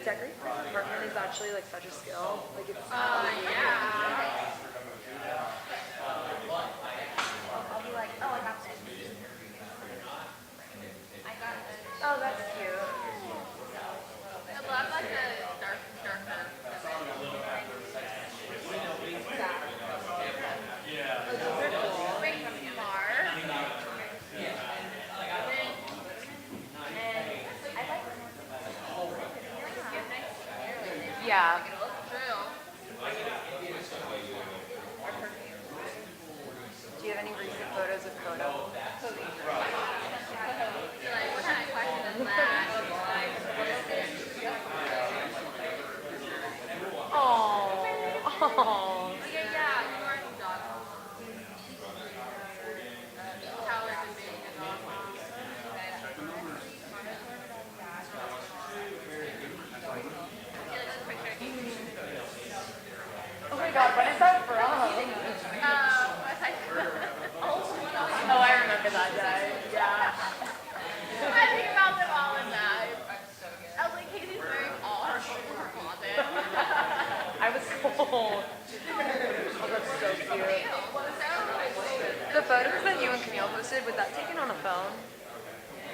decorating my apartment is actually like such a skill. Like it's. Yeah. I'll be like, oh, I got this. I got this. Oh, that's cute. I love like the darker. Oh, those are cool. Wait, Mar. Yeah. True. Do you have any recent photos of Kodo? You're like, what kind of question is that? Oh. Yeah, you are a dog. Howard and being a dog mom. Oh my God, what is that from? Oh, I remember that guy. Yeah. I think about them all in that. I was like, Casey's wearing all her clothes in her closet. I was cold. Oh, that's so cute. The photos that you and Camille posted, was that taken on a phone?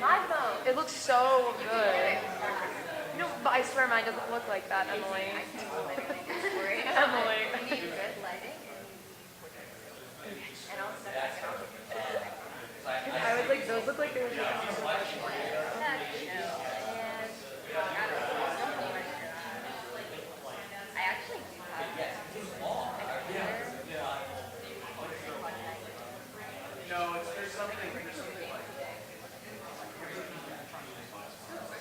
My phone. It looks so good. No, but I swear mine doesn't look like that, Emily. Emily. You need good lighting. And I'll set that up. I was like, those look like they were taken on a professional. I actually do have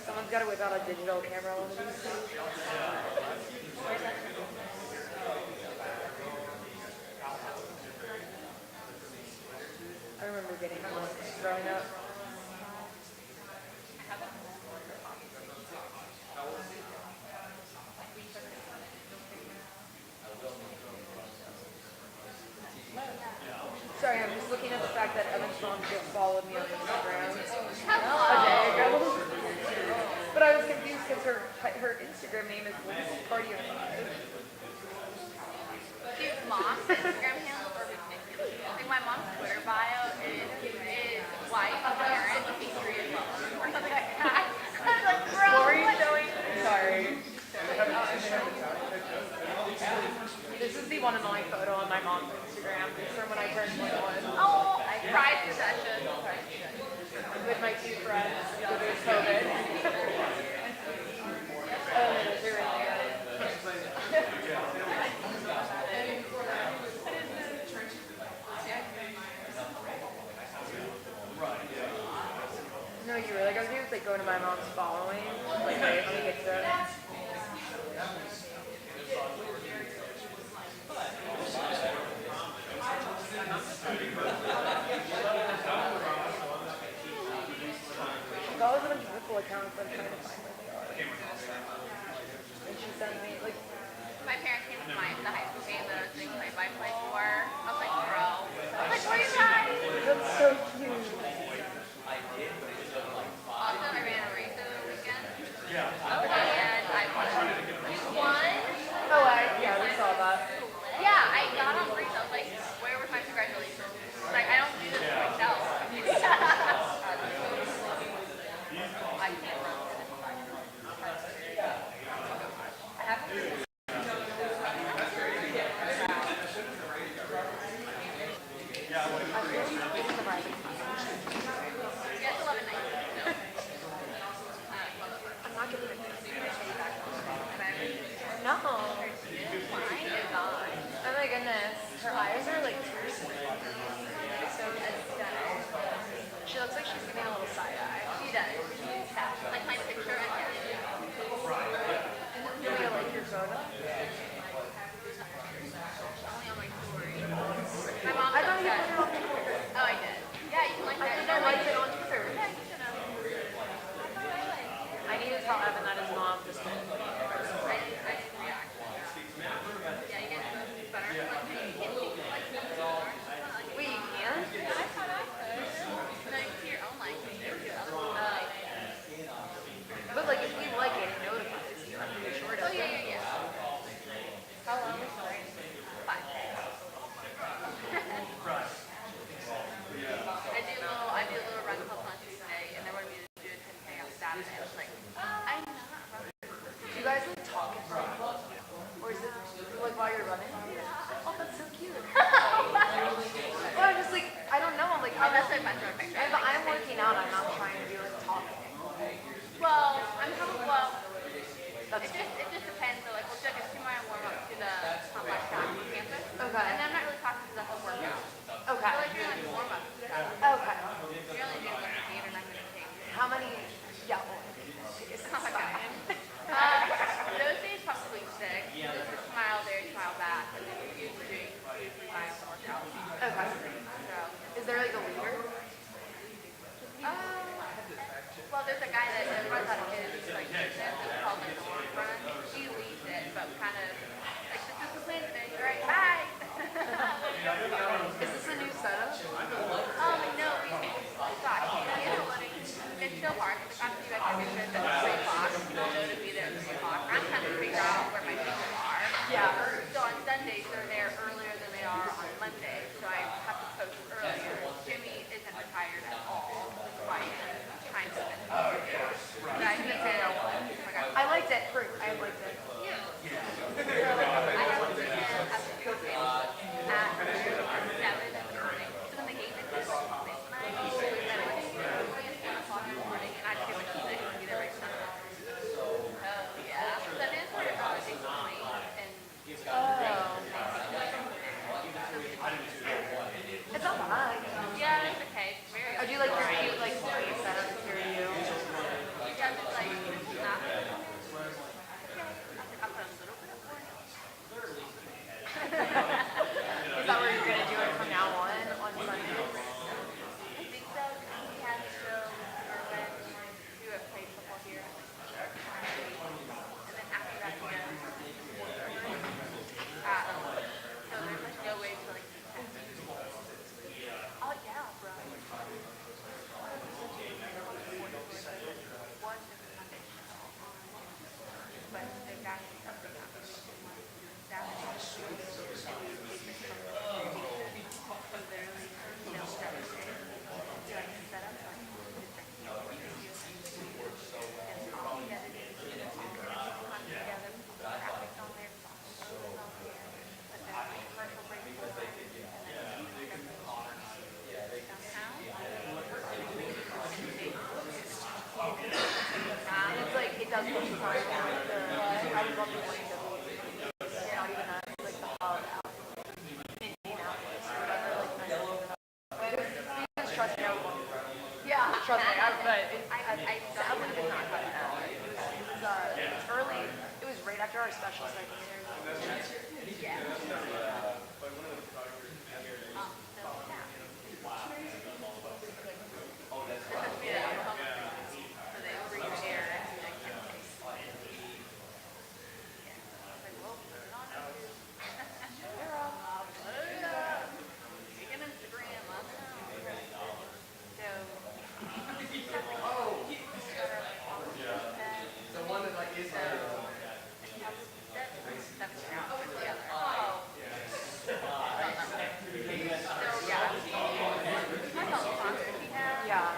Someone's got to whip out a digital camera one of these days. I remember getting one growing up. Sorry, I'm just looking at the fact that Evan's mom just followed me on Instagram a day ago. But I was confused because her Instagram name is Party of Five. Dude, mom's Instagram handles are ridiculous. Like my mom's Twitter bio is wife, parent, pastry as well, or something like that. I was like, bro, Story what? showing. Sorry. This is the one and only photo on my mom's Instagram. It's from when I turned 21. Oh, prize possession. With my two friends. So there's COVID. They're in there. No, you really gotta do is like go to my mom's following. Like, wait, let me get to it. Follows a bunch of Heupel accounts. I'm trying to find where they are. And she sent me like. My parents came to the high school game that I was doing play-by-play for. I was like, bro. I was like, where are you guys? That's so cute. Also, I ran a race over the weekend. And I won. You won? Oh, yeah, we saw that. Yeah, I got on race. I was like, where was my congratulations? I was like, I don't do this for myself. I can't run for this time. I haven't. Yeah, it's 11 nights. I'm not gonna make this. No. No. Oh my goodness. Her eyes are like piercing. So she looks like she's giving a little side eye. She does. Like my picture at the end. Do you like your photo? Only on my story. My mom I thought you said. put it on Twitter. Oh, I did. Yeah, you can like I that. think I liked it on Twitter. Yeah, you should know. I need to tell Evan that his mom just did. I didn't react. Yeah, you guys both do better. Like, you can't do like Wait, you can? I thought I could. No, you can see your own like. But like if we like it, it notifies you. and I was like, I'm not running. Do you guys like talk in front of them? Or is it like while you're running? Oh, that's so cute. Well, I'm just like, I don't know. I'm like, Oh, that's my best friend picture. if I'm working out, I'm not trying to be like talking. Well, I'm probably, well, That's it just depends. So, like, we'll do like a 2 mile warm up to the complex on campus. Okay. And then I'm not really talking because that's a workout. okay. But like doing like warm up stuff. Okay. You're only doing like 8 or 9 minute takes. How many? Yeah. Well, it's Oh my God. Those days probably 6. Just a smile there, smile back. And then we're usually doing 2 to 3 miles workout. okay. So, Is there like a leader? well, there's a guy that runs out of his like business. It's called like the long run. He leads it, but kind of like this is the plan today. All right, bye. Is this a new setup? No, we got it's still hard. Like, I'm doing like pictures at 3 o'clock. People know to be there at 3 o'clock. I'm trying to figure out where my pictures are. Yeah. So on Sundays they're there earlier than they are on Monday, so I have to post earlier. Jimmy isn't retired at all, despite trying to spend but I think I liked it. I liked it. I have to see him at the cocktail at 7 in the morning. So then they gave it to like midnight. So we met at like 1 o'clock in the morning, and I had to get like 6 and be there by 7. Oh yeah. So that is where they take the plane and It's not bad. yeah, it's okay. It's very I do like your cute like space setup here to you. yeah, just like this is not. I'll put a little bit of orange. Is that where you're gonna do it from now on Sundays? I think so. We had to go or went to a play football here. And then after that, we go. So there's like no way to like do 10. Oh yeah, bro. One different Monday. But they've got something happening. So literally, Saturday, we like set up like the and all the editing, come together, graphics on there, software on there, but then like commercial breaks on there, and then downtown. It's like it does look fun down at the I would love to go to not even that it's like the hub out in Indianapolis or whatever like because trust me I would yeah trust me but I would have not gotten that it was early it was right after our special second year Yeah. So they bring your hair and like, yeah. I was like, well, put it on YouTube. You can Instagram, let me know. So, The one that like is there. that's out together. Oh. So, yeah. I felt sponsored. He had yeah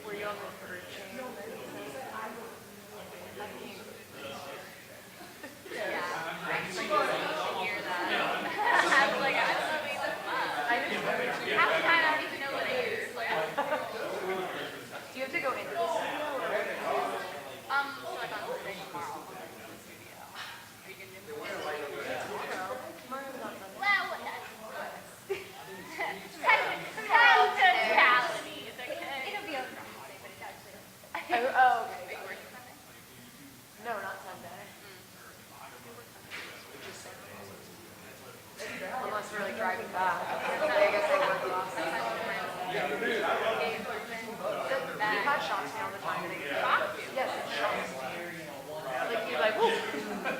were you on the third chain do you have to go into the studio tomorrow's not Sunday oh okay no not Sunday unless we're like driving back I guess I work last You've had shocks me all the time. Yes, it shocks me. Like you're like, whoop.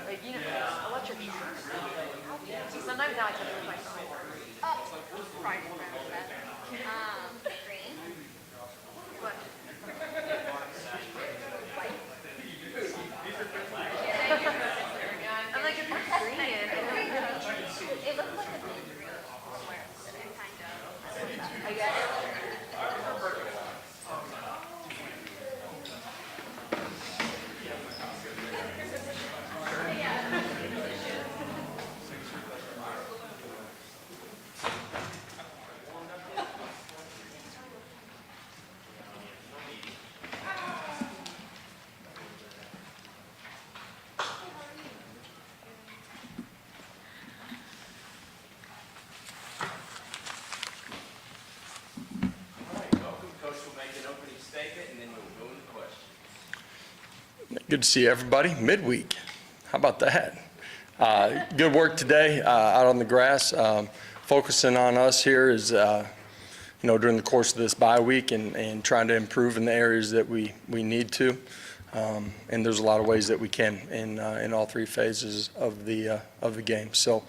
Like you know, electric shock. See, sometimes now I touch it with my phone. What? I'm like, it's not green. It looks like a Good to see everybody midweek. How about that? Good work today out on the grass. Focusing on us here is, during the course of this bye week and trying to improve in the areas that we need to. And there's a lot of ways that we can in all three phases of the game. So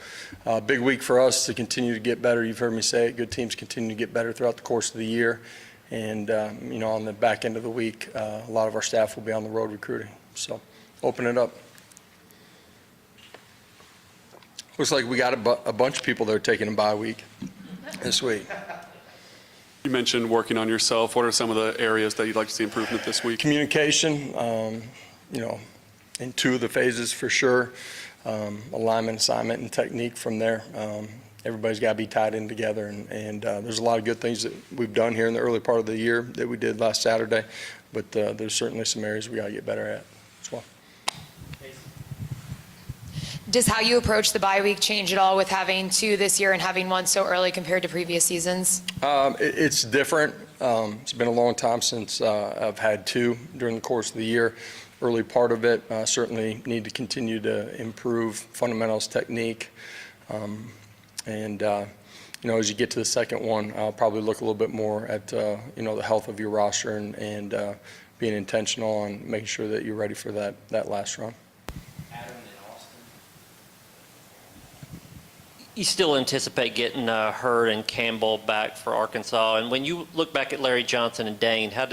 big week for us to continue to get better. You've heard me say it. Good teams continue to get better throughout the course of the year. And, on the back end of the week, a lot of our staff will be on the road recruiting. So open it up. Looks like we got a bunch of people that are taking a bye week this week. You mentioned working on yourself. What are some of the areas that you'd like to see improvement this week? Communication, in two of the phases for sure. Alignment, assignment, and technique from there. Everybody's got to be tied in together, and there's a lot of good things that we've done here in the early part of the year that we did last Saturday, but there's certainly some areas we got to get better at as well. Does how you approach the bye week change at all with having two this year and having one so early compared to previous seasons? It's different. It's been a long time since I've had two during the course of the year. Early part of it, certainly need to continue to improve fundamentals, technique. As you get to the second one, I'll probably look a little bit more at, the health of your roster and being intentional on making sure that you're ready for that last run. You still anticipate getting Hurd and Campbell back for Arkansas, and when you look back at Larry Johnson and Dane, what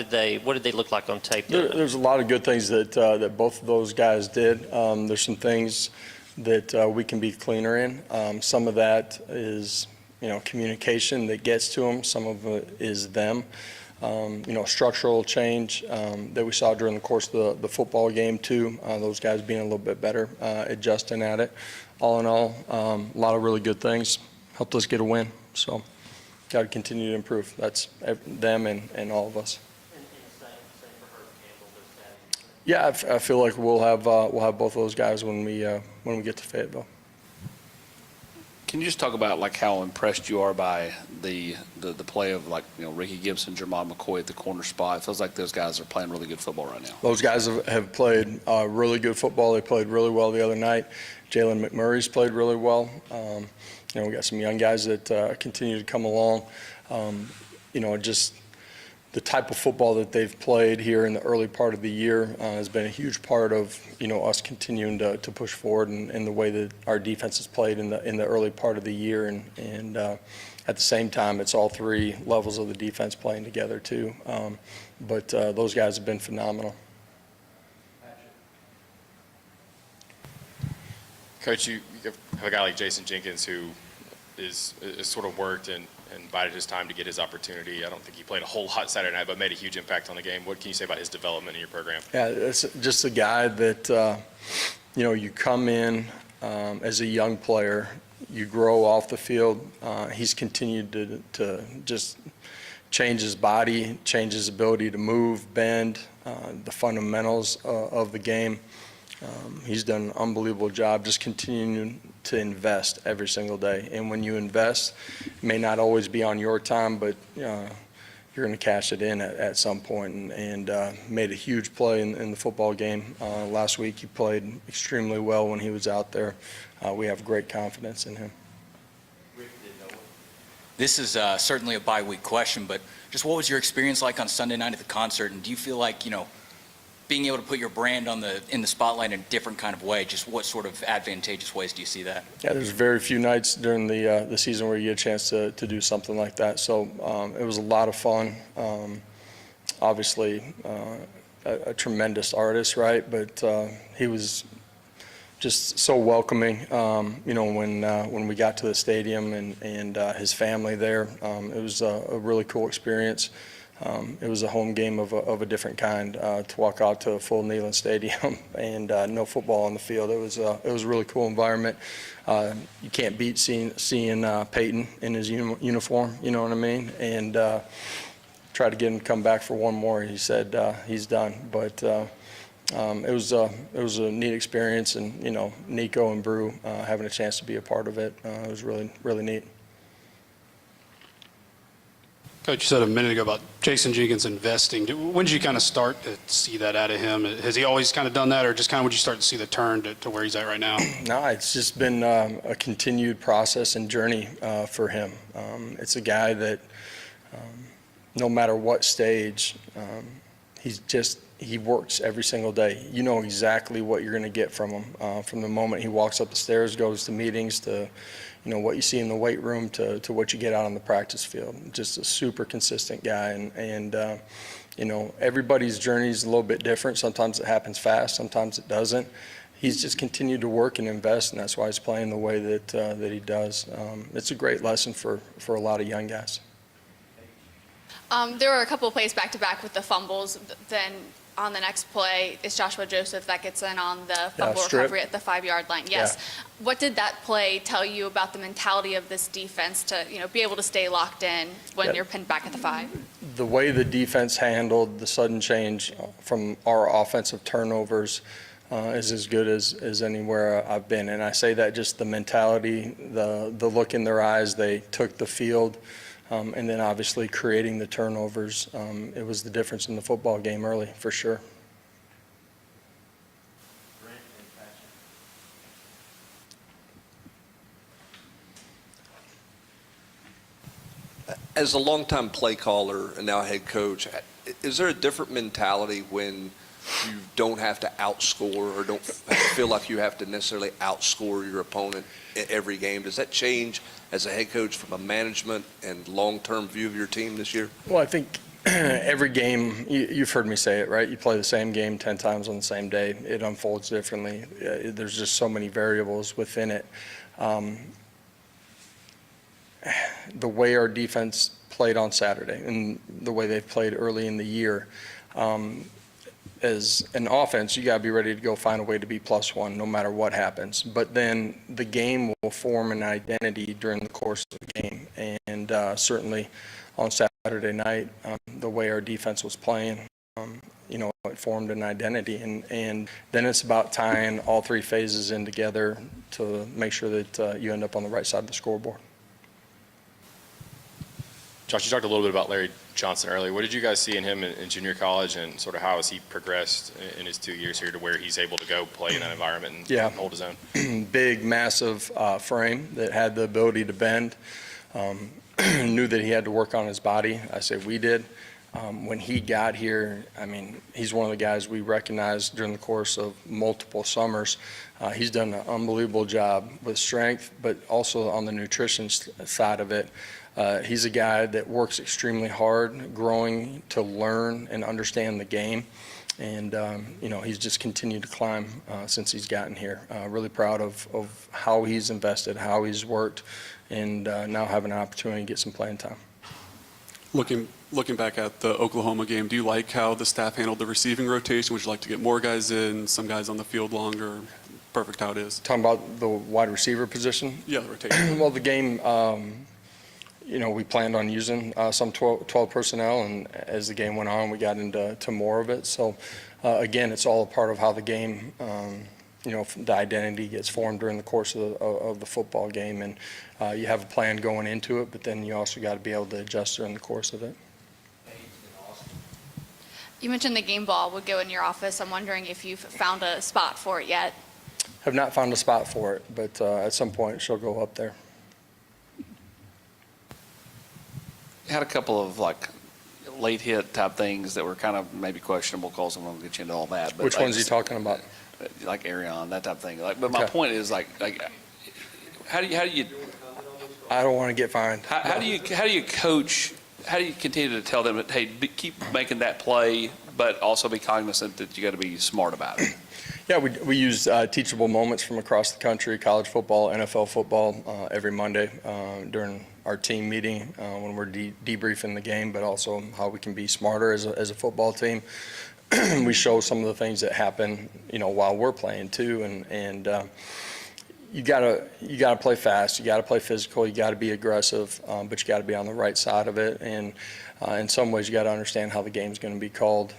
did they look like on tape? There's a lot of good things that both of those guys did. There's some things that we can be cleaner in. Some of that is communication that gets to them. Some of it is them. Structural change that we saw during the course of the football game too. Those guys being a little bit better adjusting at it. All in all, a lot of really good things helped us get a win. So, got to continue to improve. That's them and all of us. Same for Hurd and Campbell. Yeah, I feel like we'll have both of those guys when we get to Fayetteville. Can you just talk about how impressed you are by the play of Ricky Gibson, Jermod McCoy at the corner spot? It feels like those guys are playing really good football right now. Those guys have played really good football. They played really well the other night. Jalen McMurray's played really well. We got some young guys that continue to come along. Just the type of football that they've played here in the early part of the year has been a huge part of us continuing to push forward and the way that our defense has played in the early part of the year and at the same time it's all three levels of the defense playing together too. But those guys have been phenomenal. Coach, you have a guy like Jason Jenkins who is sort of worked and bided his time to get his opportunity. I don't think he played a whole lot Saturday night, but made a huge impact on the game. What can you say about his development in your program? Yeah, it's just a guy that, you come in as a young player, you grow off the field. He's continued to just change his body, change his ability to move, bend, the fundamentals of the game. He's done an unbelievable job just continuing to invest every single day. And when you invest, it may not always be on your time, but you're going to cash it in at some point. And made a huge play in the football game last week. He played extremely well when he was out there. We have great confidence in him. This is certainly a bye-week question, but just what was your experience like on Sunday night at the concert? And do you feel like, being able to put your brand in the spotlight in a different kind of way, just what sort of advantageous ways do you see that? Yeah, there's very few nights during the season where you get a chance to do something like that. So it was a lot of fun. Obviously, a tremendous artist, right? But he was just so welcoming. When we got to the stadium and his family there, it was a really cool experience. It was a home game of a different kind to walk out to a full Neyland Stadium and no football on the field. It was a really cool environment. You can't beat seeing Peyton in his uniform, you know what I mean? And tried to get him to come back for one more. He said he's done. But it was a neat experience, and Nico and Brew having a chance to be a part of it. It was really neat. Coach, you said a minute ago about Jason Jenkins investing. When did you kind of start to see that out of him? Has he always kind of done that, or just kind of would you start to see the turn to where he's at right now? No, it's just been a continued process and journey for him. It's a guy that no matter what stage, he works every single day. You know exactly what you're going to get from him from the moment he walks up the stairs, goes to meetings, to what you see in the weight room, to what you get out on the practice field. Just a super consistent guy, and everybody's journey is a little bit different. Sometimes it happens fast, sometimes it doesn't. He's just continued to work and invest, and that's why he's playing the way that he does. It's a great lesson for a lot of young guys. There were a couple of plays back-to-back with the fumbles. Then on the next play, it's Joshua Joseph that gets in on the fumble recovery at the 5-yard line. Yes. Yeah. What did that play tell you about the mentality of this defense to be able to stay locked in when you're pinned back at the 5? The way the defense handled the sudden change from our offensive turnovers is as good as anywhere I've been. And I say that just the mentality, the look in their eyes, they took the field. And then obviously creating the turnovers, it was the difference in the football game early, for sure. As a longtime play caller and now head coach, is there a different mentality when you don't have to outscore or don't feel like you have to necessarily outscore your opponent every game? Does that change as a head coach from a management and long-term view of your team this year? Well, I think every game, you've heard me say it, right? You play the same game 10 times on the same day. It unfolds differently. There's just so many variables within it. The way our defense played on Saturday and the way they've played early in the year, as an offense, you got to be ready to go find a way to be +1 no matter what happens. But then the game will form an identity during the course of the game. And certainly on Saturday night, the way our defense was playing, it formed an identity. And then it's about tying all three phases in together to make sure that you end up on the right side of the scoreboard. Josh, you talked a little bit about Larry Johnson earlier. What did you guys see in him in junior college, and sort of how has he progressed in his 2 years here to where he's able to go play in that environment and hold his own? Big, massive frame that had the ability to bend. Knew that he had to work on his body. I say we did. When he got here, he's one of the guys we recognized during the course of multiple summers. He's done an unbelievable job with strength, but also on the nutrition side of it. He's a guy that works extremely hard, growing to learn and understand the game. And, he's just continued to climb since he's gotten here. Really proud of how he's invested, how he's worked, and now having an opportunity to get some playing time. Looking back at the Oklahoma game, do you like how the staff handled the receiving rotation? Would you like to get more guys in, some guys on the field longer? Perfect how it is. Talking about the wide receiver position? Yeah, the rotation. Well, the game, we planned on using some 12 personnel, and as the game went on, we got into more of it. So, again, it's all a part of how the game, the identity gets formed during the course of the football game. And you have a plan going into it, but then you also got to be able to adjust during the course of it. You mentioned the game ball would go in your office. I'm wondering if you've found a spot for it yet. Have not found a spot for it, but at some point she'll go up there. Had a couple of late hit type things that were kind of maybe questionable calls. I'm going to get you into all that. But Which ones are you talking about? Like Arion, that type of thing. But my point is how do you? I don't want to get fined. How do you coach? How do you continue to tell them that, hey, keep making that play, but also be cognizant that you got to be smart about it? Yeah, we use teachable moments from across the country, college football, NFL football, every Monday during our team meeting when we're debriefing the game, but also how we can be smarter as a football team. We show some of the things that happen, while we're playing too, and you gotta play fast, you gotta play physical, you gotta be aggressive, but you gotta be on the right side of it, and in some ways you gotta understand how the game's going to be called.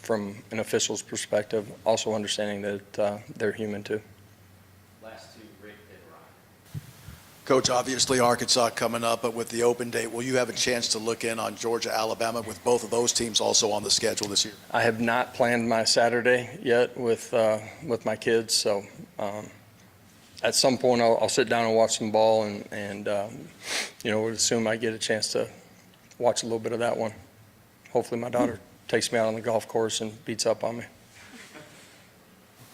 From an official's perspective, also understanding that they're human too. Last two, Rick and Ryan. Coach, obviously Arkansas coming up, but with the open date, will you have a chance to look in on Georgia, Alabama, with both of those teams also on the schedule this year? I have not planned my Saturday yet with my kids, so at some point I'll sit down and watch some ball, and would assume I get a chance to watch a little bit of that one. Hopefully my daughter takes me out on the golf course and beats up on me.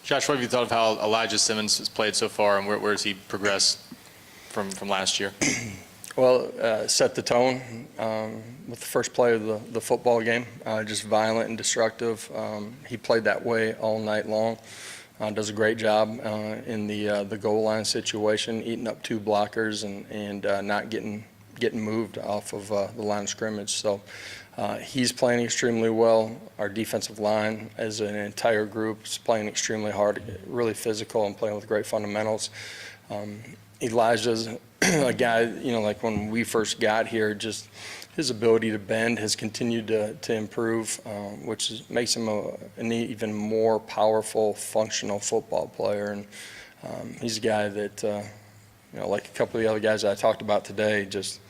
Josh, what have you thought of how Elijah Simmons has played so far, and where has he progressed from last year? Well, set the tone with the first play of the football game, just violent and destructive. He played that way all night long. Does a great job in the goal line situation, eating up 2 blockers and not getting moved off of the line of scrimmage. So he's playing extremely well. Our defensive line as an entire group is playing extremely hard, really physical and playing with great fundamentals. Elijah's a guy, like when we first got here, just his ability to bend has continued to improve, which makes him an even more powerful, functional football player. And he's a guy that, like a couple of the other guys that I talked about today, just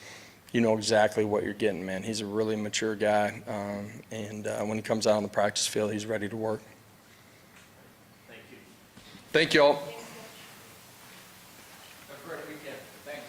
exactly what you're getting, man. He's a really mature guy, and when he comes out on the practice field, he's ready to work. Thank you. Thank you all. Have a great weekend. Thanks.